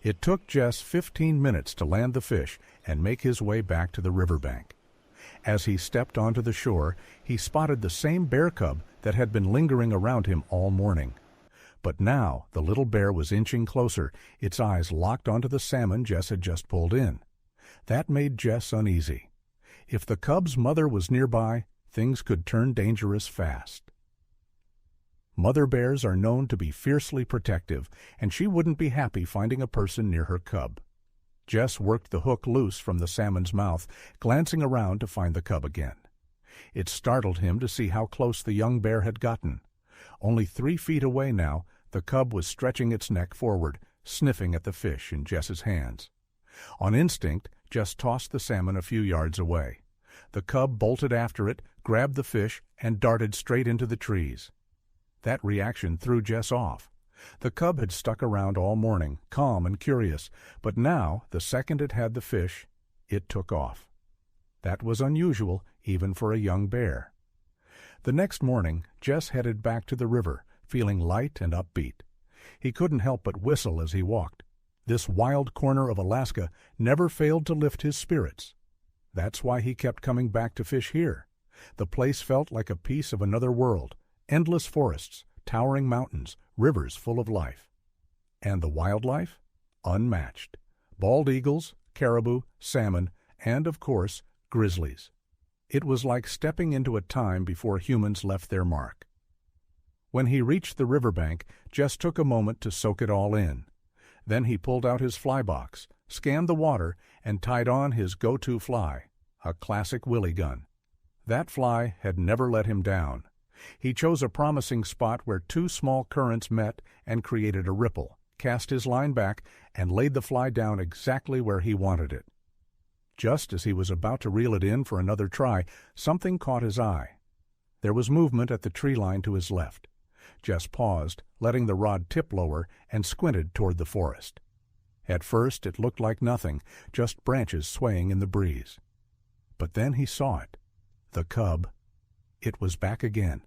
It took Jess 15 minutes to land the fish and make his way back to the riverbank. As he stepped onto the shore, he spotted the same bear cub that had been lingering around him all morning. But now the little bear was inching closer, its eyes locked onto the salmon Jess had just pulled in. That made Jess uneasy. If the cub's mother was nearby, things could turn dangerous fast. Mother bears are known to be fiercely protective, and she wouldn't be happy finding a person near her cub. Jess worked the hook loose from the salmon's mouth, glancing around to find the cub again. It startled him to see how close the young bear had gotten. Only 3 feet away now, the cub was stretching its neck forward, sniffing at the fish in Jess's hands. On instinct, Jess tossed the salmon a few yards away. The cub bolted after it, grabbed the fish, and darted straight into the trees. That reaction threw Jess off. The cub had stuck around all morning, calm and curious, but now, the second it had the fish, it took off. That was unusual, even for a young bear. The next morning, Jess headed back to the river, feeling light and upbeat. He couldn't help but whistle as he walked. This wild corner of Alaska never failed to lift his spirits. That's why he kept coming back to fish here. The place felt like a piece of another world. Endless forests, towering mountains, rivers full of life. And the wildlife? Unmatched. Bald eagles, caribou, salmon, and, of course, grizzlies. It was like stepping into a time before humans left their mark. When he reached the riverbank, Jess took a moment to soak it all in. Then he pulled out his fly box, scanned the water, and tied on his go-to fly, a classic willy gun. That fly had never let him down. He chose a promising spot where 2 small currents met and created a ripple, cast his line back, and laid the fly down exactly where he wanted it. Just as he was about to reel it in for another try, something caught his eye. There was movement at the tree line to his left. Jess paused, letting the rod tip lower, and squinted toward the forest. At first it looked like nothing, just branches swaying in the breeze. But then he saw it. The cub. It was back again.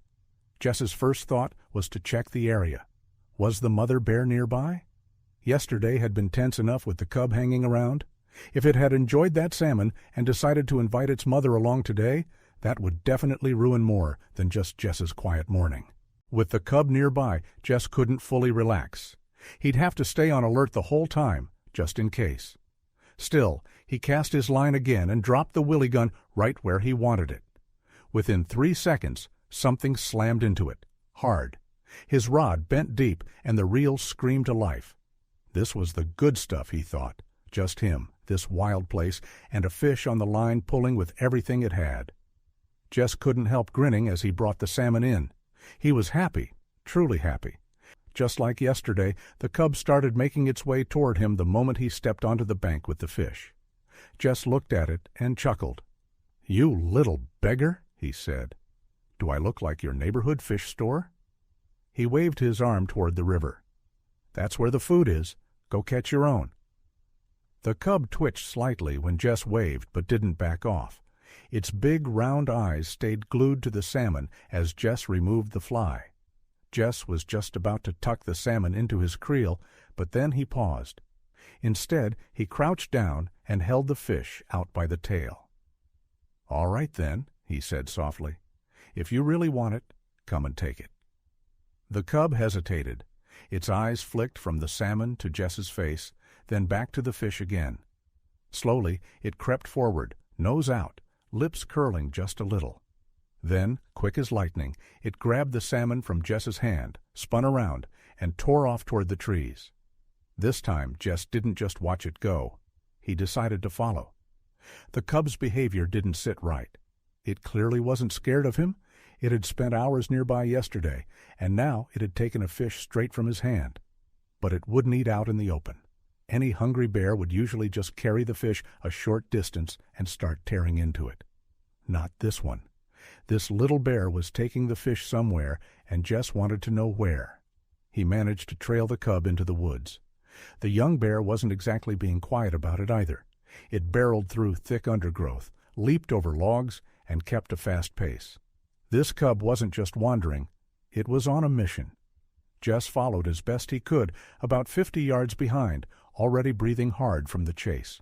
Jess's first thought was to check the area. Was the mother bear nearby? Yesterday had been tense enough with the cub hanging around. If it had enjoyed that salmon and decided to invite its mother along today, that would definitely ruin more than just Jess's quiet morning. With the cub nearby, Jess couldn't fully relax. He'd have to stay on alert the whole time, just in case. Still, he cast his line again and dropped the willy gun right where he wanted it. Within 3 seconds, something slammed into it, hard. His rod bent deep, and the reel screamed to life. This was the good stuff, he thought. Just him, this wild place, and a fish on the line pulling with everything it had. Jess couldn't help grinning as he brought the salmon in. He was happy, truly happy. Just like yesterday, the cub started making its way toward him the moment he stepped onto the bank with the fish. Jess looked at it and chuckled. "You little beggar," he said. "Do I look like your neighborhood fish store?" He waved his arm toward the river. "That's where the food is. Go catch your own." The cub twitched slightly when Jess waved, but didn't back off. Its big, round eyes stayed glued to the salmon as Jess removed the fly. Jess was just about to tuck the salmon into his creel, but then he paused. Instead, he crouched down and held the fish out by the tail. "All right, then," he said softly. "If you really want it, come and take it." The cub hesitated. Its eyes flicked from the salmon to Jess's face, then back to the fish again. Slowly, it crept forward, nose out, lips curling just a little. Then, quick as lightning, it grabbed the salmon from Jess's hand, spun around, and tore off toward the trees. This time, Jess didn't just watch it go. He decided to follow. The cub's behavior didn't sit right. It clearly wasn't scared of him. It had spent hours nearby yesterday, and now it had taken a fish straight from his hand. But it wouldn't eat out in the open. Any hungry bear would usually just carry the fish a short distance and start tearing into it. Not this one. This little bear was taking the fish somewhere, and Jess wanted to know where. He managed to trail the cub into the woods. The young bear wasn't exactly being quiet about it either. It barreled through thick undergrowth, leaped over logs, and kept a fast pace. This cub wasn't just wandering. It was on a mission. Jess followed as best he could, about 50 yards behind, already breathing hard from the chase.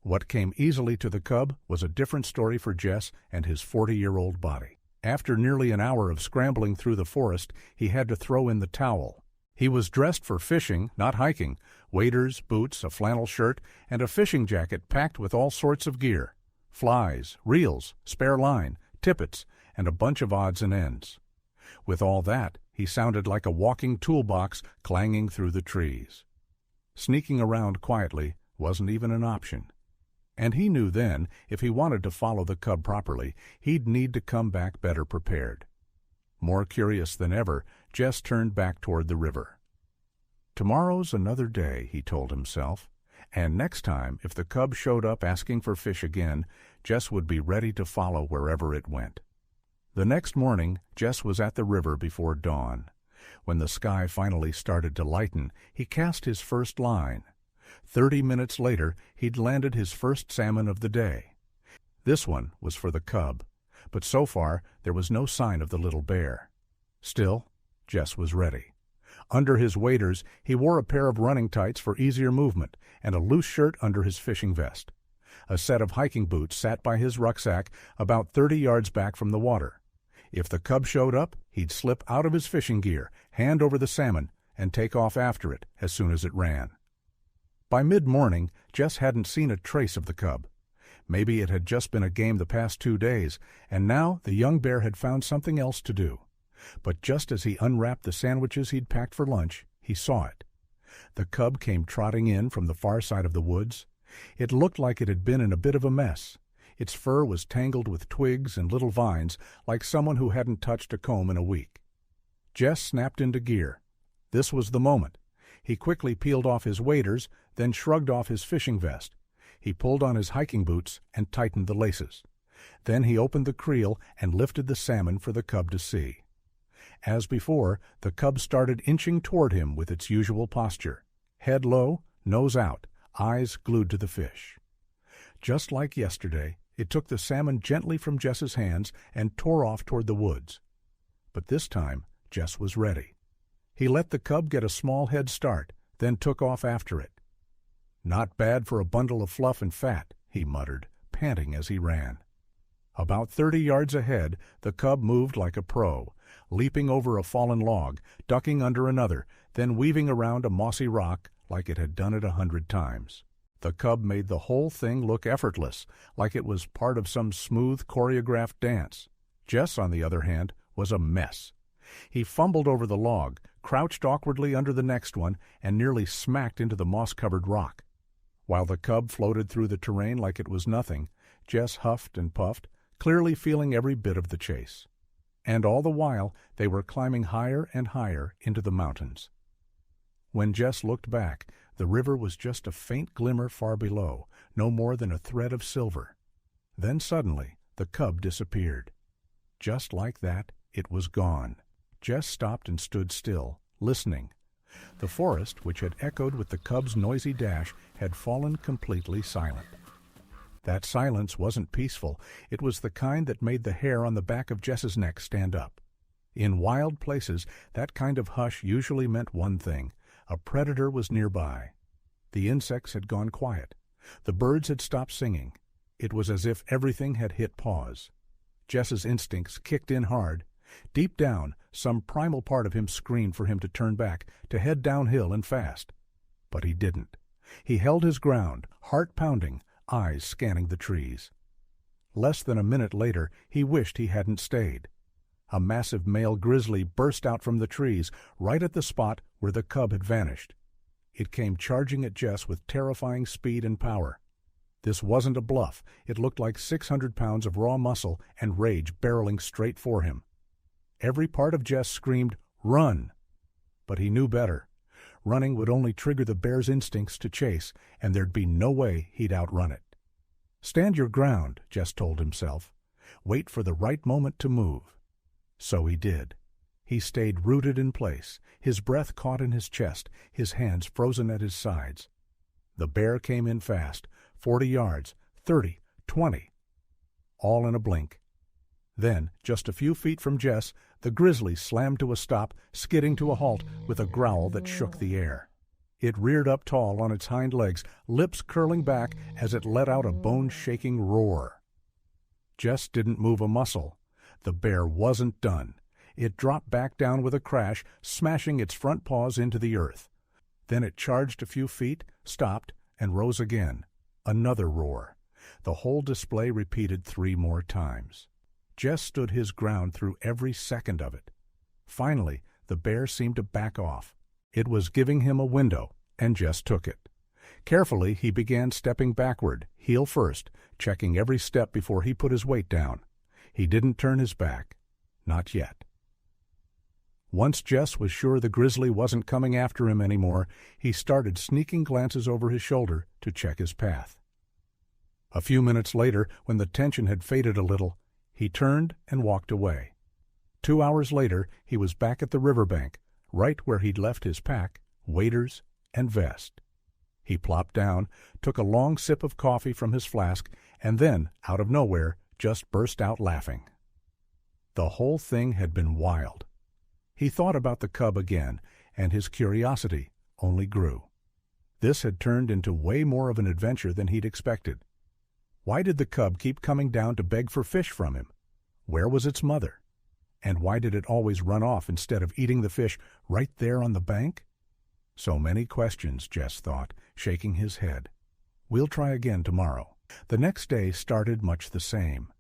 What came easily to the cub was a different story for Jess and his 40-year-old body. After nearly an hour of scrambling through the forest, he had to throw in the towel. He was dressed for fishing, not hiking, waders, boots, a flannel shirt, and a fishing jacket packed with all sorts of gear: flies, reels, spare line, tippets, and a bunch of odds and ends. With all that, he sounded like a walking toolbox clanging through the trees. Sneaking around quietly wasn't even an option. And he knew then, if he wanted to follow the cub properly, he'd need to come back better prepared. More curious than ever, Jess turned back toward the river. Tomorrow's another day, he told himself, and next time, if the cub showed up asking for fish again, Jess would be ready to follow wherever it went. The next morning, Jess was at the river before dawn. When the sky finally started to lighten, he cast his first line. 30 minutes later, he'd landed his first salmon of the day. This one was for the cub, but so far there was no sign of the little bear. Still, Jess was ready. Under his waders, he wore a pair of running tights for easier movement and a loose shirt under his fishing vest. A set of hiking boots sat by his rucksack about 30 yards back from the water. If the cub showed up, he'd slip out of his fishing gear, hand over the salmon, and take off after it as soon as it ran. By mid-morning, Jess hadn't seen a trace of the cub. Maybe it had just been a game the past 2 days, and now the young bear had found something else to do. But just as he unwrapped the sandwiches he'd packed for lunch, he saw it. The cub came trotting in from the far side of the woods. It looked like it had been in a bit of a mess. Its fur was tangled with twigs and little vines, like someone who hadn't touched a comb in a week. Jess snapped into gear. This was the moment. He quickly peeled off his waders, then shrugged off his fishing vest. He pulled on his hiking boots and tightened the laces. Then he opened the creel and lifted the salmon for the cub to see. As before, the cub started inching toward him with its usual posture: head low, nose out, eyes glued to the fish. Just like yesterday, it took the salmon gently from Jess's hands and tore off toward the woods. But this time, Jess was ready. He let the cub get a small head start, then took off after it. "Not bad for a bundle of fluff and fat," he muttered, panting as he ran. About 30 yards ahead, the cub moved like a pro, leaping over a fallen log, ducking under another, then weaving around a mossy rock like it had done it 100 times. The cub made the whole thing look effortless, like it was part of some smooth, choreographed dance. Jess, on the other hand, was a mess. He fumbled over the log, crouched awkwardly under the next one, and nearly smacked into the moss-covered rock. While the cub floated through the terrain like it was nothing, Jess huffed and puffed, clearly feeling every bit of the chase. And all the while, they were climbing higher and higher into the mountains. When Jess looked back, the river was just a faint glimmer far below, no more than a thread of silver. Then suddenly, the cub disappeared. Just like that, it was gone. Jess stopped and stood still, listening. The forest, which had echoed with the cub's noisy dash, had fallen completely silent. That silence wasn't peaceful. It was the kind that made the hair on the back of Jess's neck stand up. In wild places, that kind of hush usually meant one thing: a predator was nearby. The insects had gone quiet. The birds had stopped singing. It was as if everything had hit pause. Jess's instincts kicked in hard. Deep down, some primal part of him screamed for him to turn back, to head downhill and fast. But he didn't. He held his ground, heart pounding, eyes scanning the trees. Less than a minute later, he wished he hadn't stayed. A massive male grizzly burst out from the trees, right at the spot where the cub had vanished. It came charging at Jess with terrifying speed and power. This wasn't a bluff. It looked like 600 pounds of raw muscle and rage barreling straight for him. Every part of Jess screamed, "Run!" But he knew better. Running would only trigger the bear's instincts to chase, and there'd be no way he'd outrun it. "Stand your ground," Jess told himself. "Wait for the right moment to move." So he did. He stayed rooted in place, his breath caught in his chest, his hands frozen at his sides. The bear came in fast, 40 yards, 30, 20. All in a blink. Then, just a few feet from Jess, the grizzly slammed to a stop, skidding to a halt with a growl that shook the air. It reared up tall on its hind legs, lips curling back as it let out a bone-shaking roar. Jess didn't move a muscle. The bear wasn't done. It dropped back down with a crash, smashing its front paws into the earth. Then it charged a few feet, stopped, and rose again. Another roar. The whole display repeated 3 more times. Jess stood his ground through every second of it. Finally, the bear seemed to back off. It was giving him a window, and Jess took it. Carefully, he began stepping backward, heel first, checking every step before he put his weight down. He didn't turn his back. Not yet. Once Jess was sure the grizzly wasn't coming after him anymore, he started sneaking glances over his shoulder to check his path. A few minutes later, when the tension had faded a little, he turned and walked away. 2 hours later, he was back at the riverbank, right where he'd left his pack, waders, and vest. He plopped down, took a long sip of coffee from his flask, and then, out of nowhere, just burst out laughing. The whole thing had been wild. He thought about the cub again, and his curiosity only grew. This had turned into way more of an adventure than he'd expected. Why did the cub keep coming down to beg for fish from him? Where was its mother? And why did it always run off instead of eating the fish right there on the bank? So many questions, Jess thought, shaking his head. We'll try again tomorrow. The next day started much the same.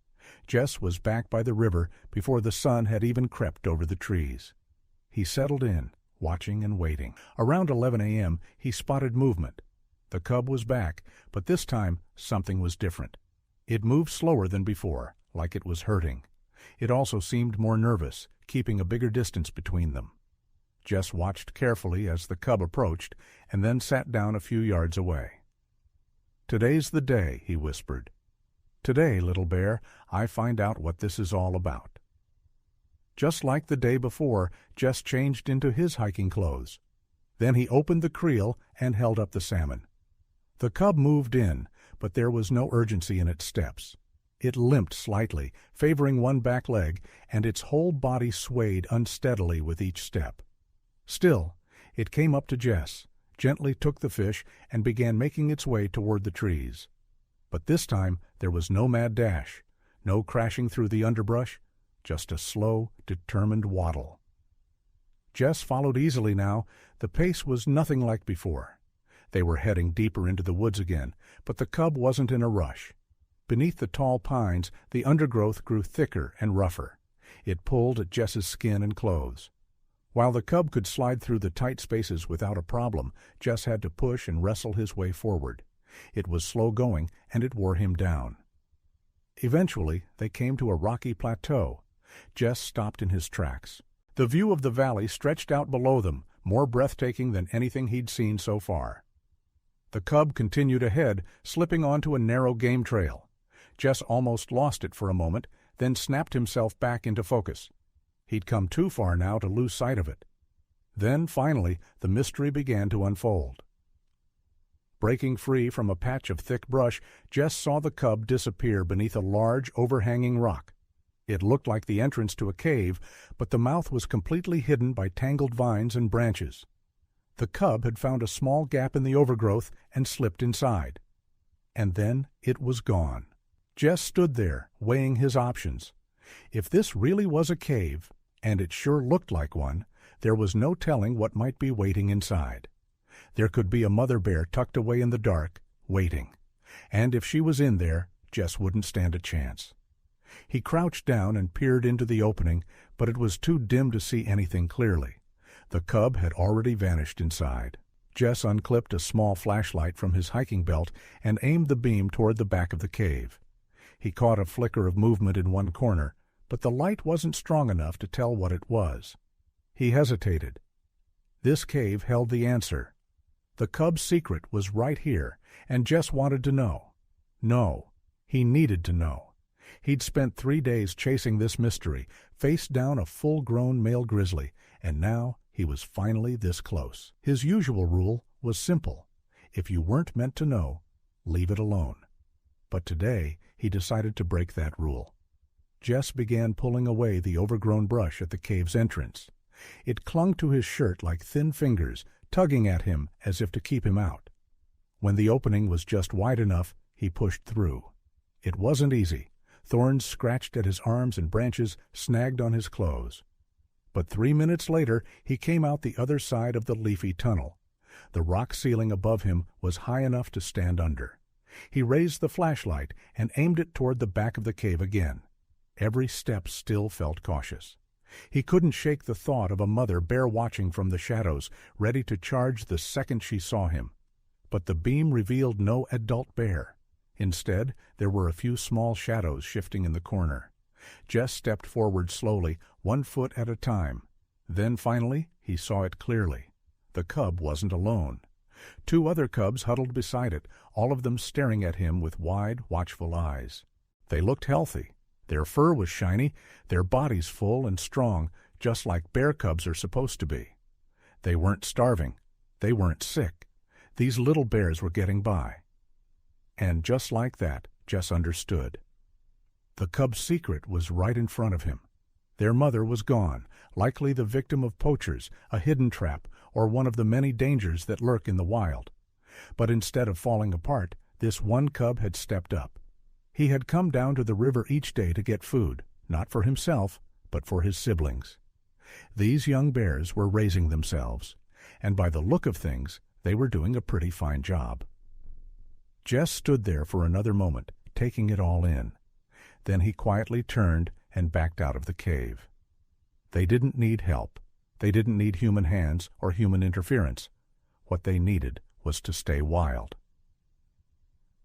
Jess was back by the river before the sun had even crept over the trees. He settled in, watching and waiting. Around 11 a.m., he spotted movement. The cub was back, but this time something was different. It moved slower than before, like it was hurting. It also seemed more nervous, keeping a bigger distance between them. Jess watched carefully as the cub approached, and then sat down a few yards away. "Today's the day," he whispered. "Today, little bear, I find out what this is all about." Just like the day before, Jess changed into his hiking clothes. Then he opened the creel and held up the salmon. The cub moved in, but there was no urgency in its steps. It limped slightly, favoring one back leg, and its whole body swayed unsteadily with each step. Still, it came up to Jess, gently took the fish, and began making its way toward the trees. But this time there was no mad dash, no crashing through the underbrush, just a slow, determined waddle. Jess followed easily now. The pace was nothing like before. They were heading deeper into the woods again, but the cub wasn't in a rush. Beneath the tall pines, the undergrowth grew thicker and rougher. It pulled at Jess's skin and clothes. While the cub could slide through the tight spaces without a problem, Jess had to push and wrestle his way forward. It was slow going, and it wore him down. Eventually, they came to a rocky plateau. Jess stopped in his tracks. The view of the valley stretched out below them, more breathtaking than anything he'd seen so far. The cub continued ahead, slipping onto a narrow game trail. Jess almost lost it for a moment, then snapped himself back into focus. He'd come too far now to lose sight of it. Then, finally, the mystery began to unfold. Breaking free from a patch of thick brush, Jess saw the cub disappear beneath a large, overhanging rock. It looked like the entrance to a cave, but the mouth was completely hidden by tangled vines and branches. The cub had found a small gap in the overgrowth and slipped inside. And then it was gone. Jess stood there, weighing his options. If this really was a cave, and it sure looked like one, there was no telling what might be waiting inside. There could be a mother bear tucked away in the dark, waiting. And if she was in there, Jess wouldn't stand a chance. He crouched down and peered into the opening, but it was too dim to see anything clearly. The cub had already vanished inside. Jess unclipped a small flashlight from his hiking belt and aimed the beam toward the back of the cave. He caught a flicker of movement in one corner, but the light wasn't strong enough to tell what it was. He hesitated. This cave held the answer. The cub's secret was right here, and Jess wanted to know. No, he needed to know. He'd spent 3 days chasing this mystery, faced down a full-grown male grizzly, and now he was finally this close. His usual rule was simple. If you weren't meant to know, leave it alone. But today he decided to break that rule. Jess began pulling away the overgrown brush at the cave's entrance. It clung to his shirt like thin fingers, tugging at him as if to keep him out. When the opening was just wide enough, he pushed through. It wasn't easy. Thorns scratched at his arms and branches snagged on his clothes. But 3 minutes later, he came out the other side of the leafy tunnel. The rock ceiling above him was high enough to stand under. He raised the flashlight and aimed it toward the back of the cave again. Every step still felt cautious. He couldn't shake the thought of a mother bear watching from the shadows, ready to charge the second she saw him. But the beam revealed no adult bear. Instead, there were a few small shadows shifting in the corner. Jess stepped forward slowly, 1 foot at a time. Then finally, he saw it clearly. The cub wasn't alone. 2 other cubs huddled beside it, all of them staring at him with wide, watchful eyes. They looked healthy. Their fur was shiny, their bodies full and strong, just like bear cubs are supposed to be. They weren't starving. They weren't sick. These little bears were getting by. And just like that, Jess understood. The cub's secret was right in front of him. Their mother was gone, likely the victim of poachers, a hidden trap, or one of the many dangers that lurk in the wild. But instead of falling apart, this one cub had stepped up. He had come down to the river each day to get food, not for himself, but for his siblings. These young bears were raising themselves, and by the look of things, they were doing a pretty fine job. Jess stood there for another moment, taking it all in. Then he quietly turned and backed out of the cave. They didn't need help. They didn't need human hands or human interference. What they needed was to stay wild.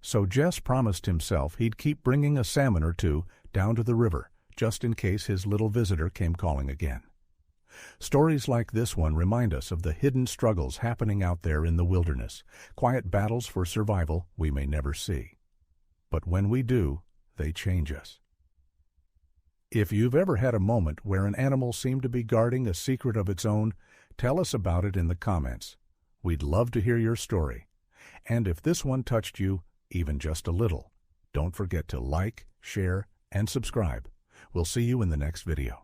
So Jess promised himself he'd keep bringing a salmon or 2 down to the river, just in case his little visitor came calling again. Stories like this one remind us of the hidden struggles happening out there in the wilderness, quiet battles for survival we may never see. But when we do, they change us. If you've ever had a moment where an animal seemed to be guarding a secret of its own, tell us about it in the comments. We'd love to hear your story. And if this one touched you, even just a little, don't forget to like, share, and subscribe. We'll see you in the next video.